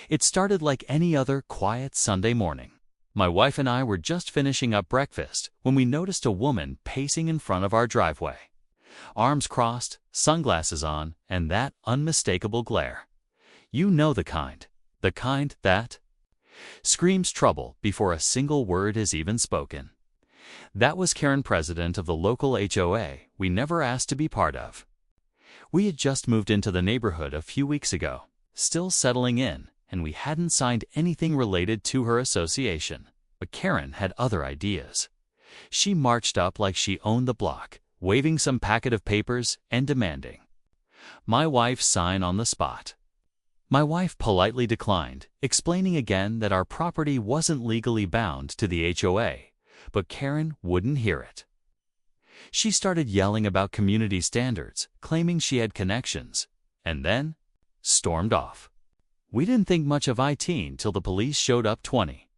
It started like any other quiet Sunday morning. My wife and I were just finishing up breakfast when we noticed a woman pacing in front of our driveway. Arms crossed, sunglasses on, and that unmistakable glare. You know the kind that screams trouble before a single word is even spoken. That was Karen, president of the local HOA we never asked to be part of. We had just moved into the neighborhood a few weeks ago, still settling in, and we hadn't signed anything related to her association. But Karen had other ideas. She marched up like she owned the block, waving some packet of papers and demanding my wife sign on the spot. My wife politely declined, explaining again that our property wasn't legally bound to the HOA, but Karen wouldn't hear it. She started yelling about community standards, claiming she had connections, and then stormed off. We didn't think much of IT until the police showed up 20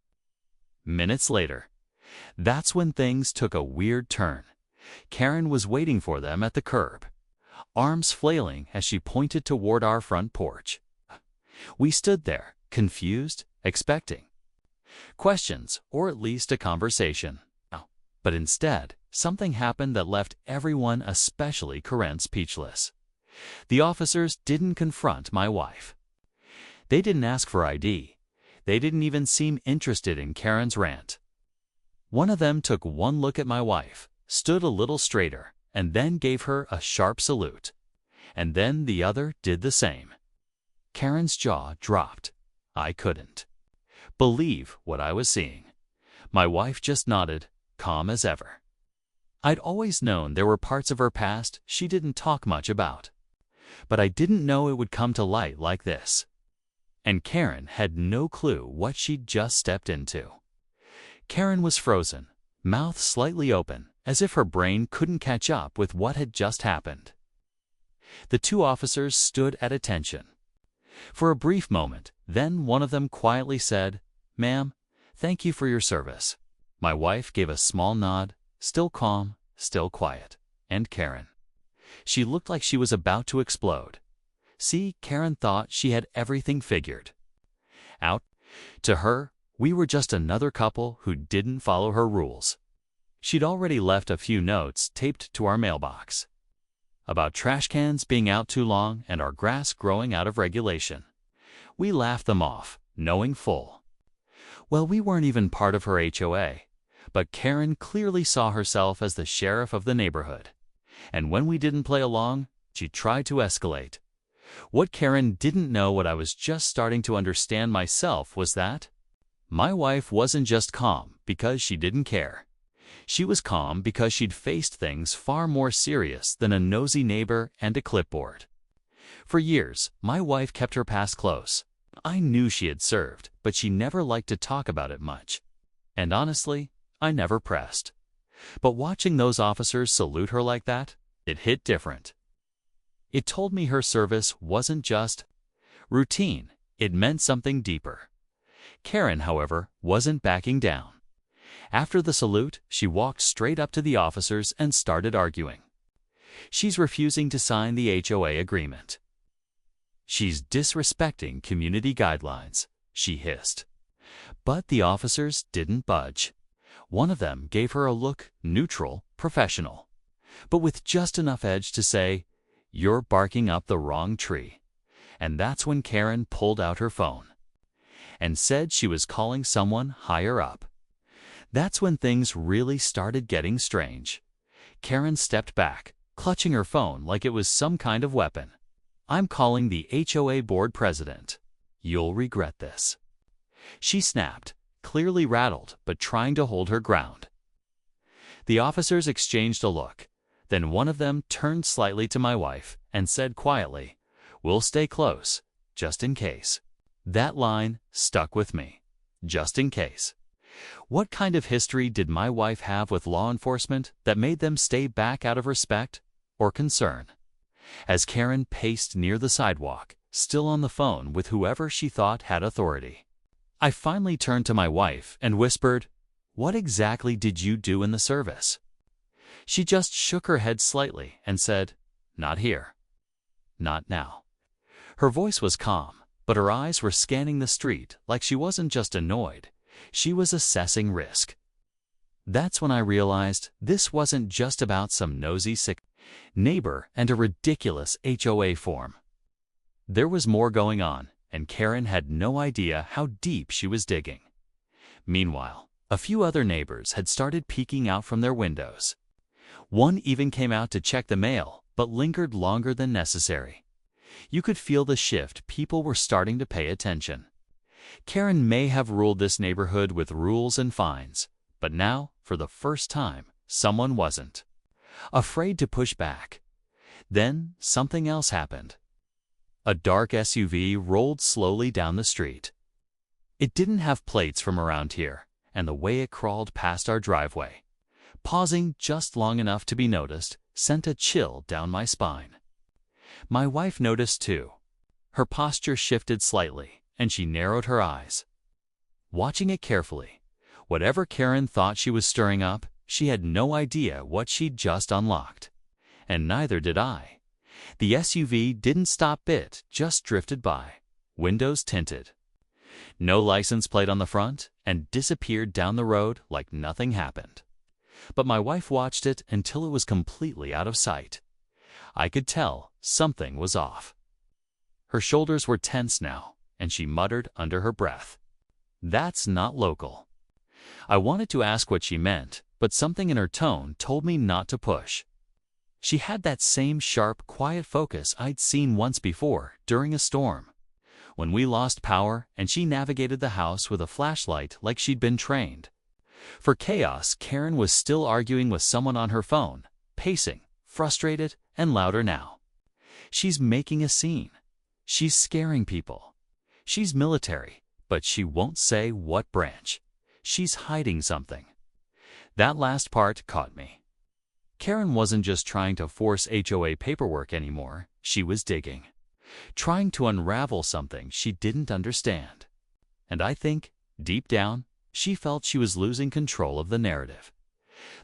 minutes later. That's when things took a weird turn. Karen was waiting for them at the curb, arms flailing as she pointed toward our front porch. We stood there, confused, expecting questions or at least a conversation. But instead, something happened that left everyone, especially Karen, speechless. The officers didn't confront my wife. They didn't ask for ID. They didn't even seem interested in Karen's rant. One of them took one look at my wife, stood a little straighter, and then gave her a sharp salute. And then the other did the same. Karen's jaw dropped. I couldn't believe what I was seeing. My wife just nodded, calm as ever. I'd always known there were parts of her past she didn't talk much about, but I didn't know it would come to light like this. And Karen had no clue what she'd just stepped into. Karen was frozen, mouth slightly open, as if her brain couldn't catch up with what had just happened. The two officers stood at attention for a brief moment, then one of them quietly said, "Ma'am, thank you for your service." My wife gave a small nod, still calm, still quiet. And Karen. She looked like she was about to explode. See, Karen thought she had everything figured out. To her, we were just another couple who didn't follow her rules. She'd already left a few notes taped to our mailbox about trash cans being out too long and our grass growing out of regulation. We laughed them off, knowing full well we weren't even part of her HOA, but Karen clearly saw herself as the sheriff of the neighborhood. And when we didn't play along, she tried to escalate. What Karen didn't know, what I was just starting to understand myself, was that my wife wasn't just calm because she didn't care. She was calm because she'd faced things far more serious than a nosy neighbor and a clipboard. For years, my wife kept her past close. I knew she had served, but she never liked to talk about it much. And honestly, I never pressed. But watching those officers salute her like that, it hit different. It told me her service wasn't just routine, it meant something deeper. Karen, however, wasn't backing down. After the salute, she walked straight up to the officers and started arguing. She's refusing to sign the HOA agreement. She's disrespecting community guidelines, she hissed. But the officers didn't budge. One of them gave her a look, neutral, professional, but with just enough edge to say, "You're barking up the wrong tree." And that's when Karen pulled out her phone and said she was calling someone higher up. That's when things really started getting strange. Karen stepped back, clutching her phone like it was some kind of weapon. "I'm calling the HOA board president. You'll regret this," she snapped, clearly rattled but trying to hold her ground. The officers exchanged a look. Then one of them turned slightly to my wife and said quietly, "We'll stay close, just in case." That line stuck with me. Just in case. What kind of history did my wife have with law enforcement that made them stay back out of respect or concern? As Karen paced near the sidewalk, still on the phone with whoever she thought had authority, I finally turned to my wife and whispered, "What exactly did you do in the service?" She just shook her head slightly and said, "Not here. Not now." Her voice was calm, but her eyes were scanning the street like she wasn't just annoyed, she was assessing risk. That's when I realized this wasn't just about some nosy sick neighbor and a ridiculous HOA form. There was more going on, and Karen had no idea how deep she was digging. Meanwhile, a few other neighbors had started peeking out from their windows. One even came out to check the mail, but lingered longer than necessary. You could feel the shift. People were starting to pay attention. Karen may have ruled this neighborhood with rules and fines, but now, for the first time, someone wasn't. Afraid to push back. Then, something else happened. A dark SUV rolled slowly down the street. It didn't have plates from around here, and the way it crawled past our driveway, pausing just long enough to be noticed, sent a chill down my spine. My wife noticed too. Her posture shifted slightly, and she narrowed her eyes. Watching it carefully, whatever Karen thought she was stirring up, she had no idea what she'd just unlocked. And neither did I. The SUV didn't stop it, just drifted by, windows tinted. No license plate on the front, and disappeared down the road like nothing happened. But my wife watched it until it was completely out of sight. I could tell something was off. Her shoulders were tense now, and she muttered under her breath, "That's not local." I wanted to ask what she meant, but something in her tone told me not to push. She had that same sharp, quiet focus I'd seen once before during a storm, when we lost power and she navigated the house with a flashlight like she'd been trained. For chaos, Karen was still arguing with someone on her phone, pacing, frustrated and louder now. She's making a scene. She's scaring people. She's military, but she won't say what branch. She's hiding something. That last part caught me. Karen wasn't just trying to force HOA paperwork anymore, she was digging. Trying to unravel something she didn't understand. And I think, deep down, she felt she was losing control of the narrative.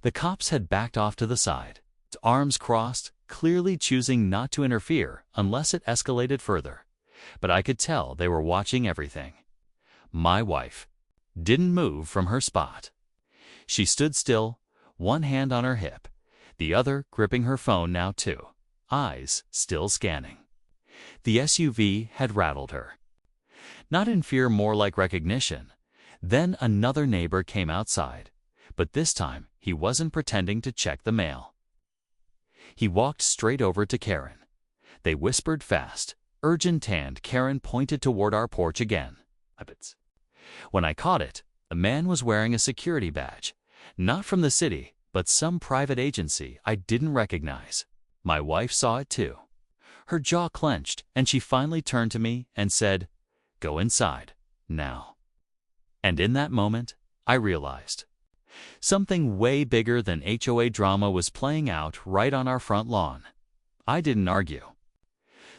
The cops had backed off to the side, arms crossed, clearly choosing not to interfere unless it escalated further. But I could tell they were watching everything. My wife didn't move from her spot. She stood still, one hand on her hip, the other gripping her phone now too, eyes still scanning. The SUV had rattled her. Not in fear, more like recognition. Then another neighbor came outside, but this time he wasn't pretending to check the mail. He walked straight over to Karen. They whispered fast, urgent, and Karen pointed toward our porch again. When I caught it, a man was wearing a security badge, not from the city, but some private agency I didn't recognize. My wife saw it too. Her jaw clenched, and she finally turned to me and said, "Go inside, now." And in that moment, I realized something way bigger than HOA drama was playing out right on our front lawn. I didn't argue.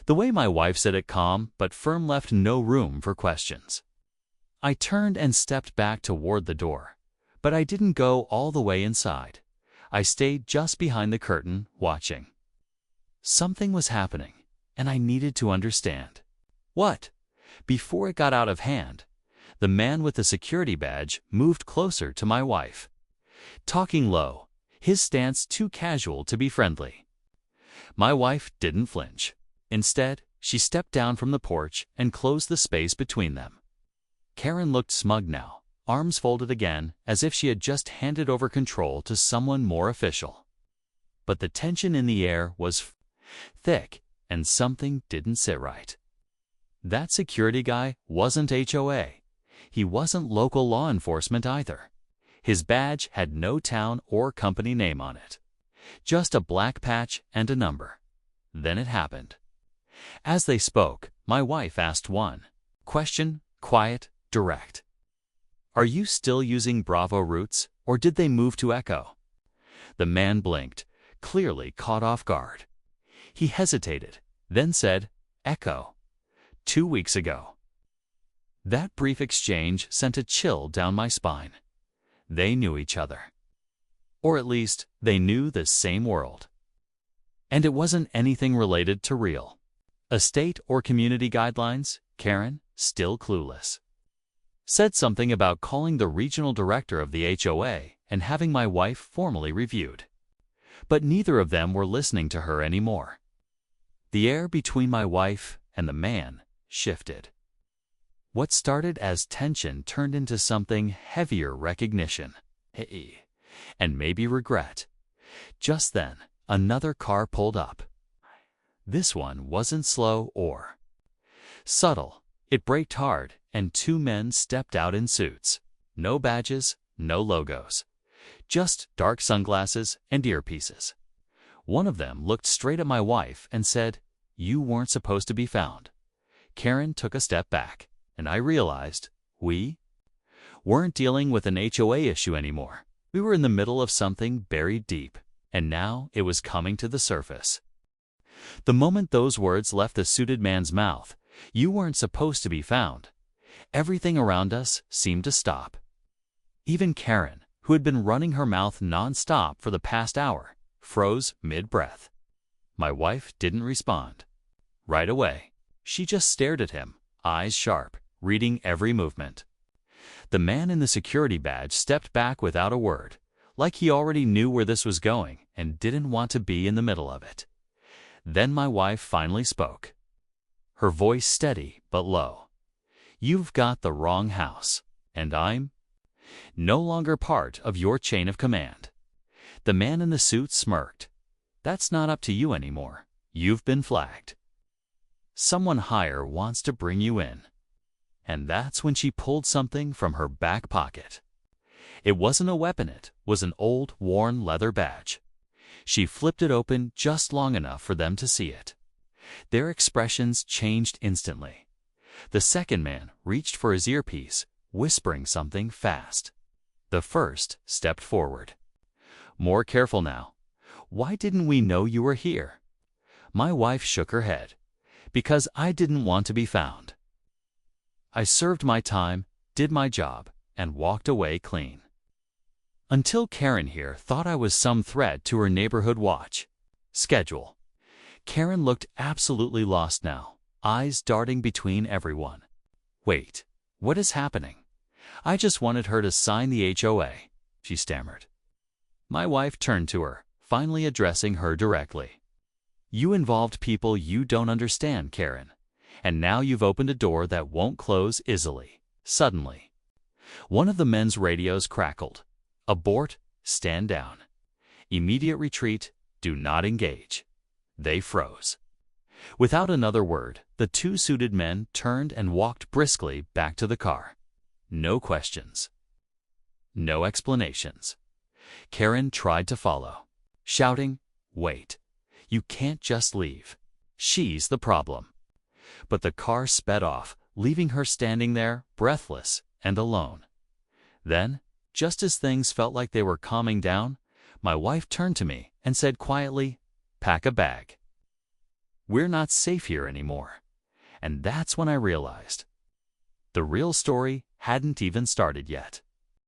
The way my wife said it, calm but firm, left no room for questions. I turned and stepped back toward the door, but I didn't go all the way inside. I stayed just behind the curtain, watching. Something was happening, and I needed to understand. What? Before it got out of hand, the man with the security badge moved closer to my wife. Talking low, his stance too casual to be friendly. My wife didn't flinch. Instead, she stepped down from the porch and closed the space between them. Karen looked smug now, arms folded again, as if she had just handed over control to someone more official. But the tension in the air was thick, and something didn't sit right. That security guy wasn't HOA. He wasn't local law enforcement either. His badge had no town or company name on it. Just a black patch and a number. Then it happened. As they spoke, my wife asked one question, quiet, direct. "Are you still using Bravo routes, or did they move to Echo?" The man blinked, clearly caught off guard. He hesitated, then said, "Echo. 2 weeks ago." That brief exchange sent a chill down my spine. They knew each other. Or at least, they knew the same world. And it wasn't anything related to real Estate or community guidelines? Karen, still clueless. Said something about calling the regional director of the HOA and having my wife formally reviewed. But neither of them were listening to her anymore. The air between my wife and the man shifted. What started as tension turned into something heavier: recognition, and maybe regret. Just then, another car pulled up. This one wasn't slow or subtle. It braked hard, and two men stepped out in suits. No badges, no logos. Just dark sunglasses and earpieces. One of them looked straight at my wife and said, "You weren't supposed to be found." Karen took a step back, and I realized we weren't dealing with an HOA issue anymore. We were in the middle of something buried deep, and now it was coming to the surface. The moment those words left the suited man's mouth, "You weren't supposed to be found," everything around us seemed to stop. Even Karen, who had been running her mouth non-stop for the past hour, froze mid-breath. My wife didn't respond. Right away, she just stared at him, eyes sharp, reading every movement. The man in the security badge stepped back without a word, like he already knew where this was going and didn't want to be in the middle of it. Then my wife finally spoke. Her voice steady but low. "You've got the wrong house, and I'm no longer part of your chain of command." The man in the suit smirked. "That's not up to you anymore. You've been flagged. Someone higher wants to bring you in." And that's when she pulled something from her back pocket. It wasn't a weapon, it was an old, worn leather badge. She flipped it open just long enough for them to see it. Their expressions changed instantly. The second man reached for his earpiece, whispering something fast. The first stepped forward. "More careful now. Why didn't we know you were here?" My wife shook her head. "Because I didn't want to be found. I served my time, did my job, and walked away clean." Until Karen here thought I was some threat to her neighborhood watch schedule. Karen looked absolutely lost now, eyes darting between everyone. "Wait, what is happening? I just wanted her to sign the HOA," she stammered. My wife turned to her, finally addressing her directly. "You involved people you don't understand, Karen, and now you've opened a door that won't close easily." Suddenly, one of the men's radios crackled. "Abort, stand down. Immediate retreat, do not engage." They froze. Without another word, the two suited men turned and walked briskly back to the car. No questions. No explanations. Karen tried to follow, shouting, "Wait. You can't just leave. She's the problem." But the car sped off, leaving her standing there, breathless and alone. Then, just as things felt like they were calming down, my wife turned to me and said quietly, "Pack a bag. We're not safe here anymore." And that's when I realized the real story hadn't even started yet.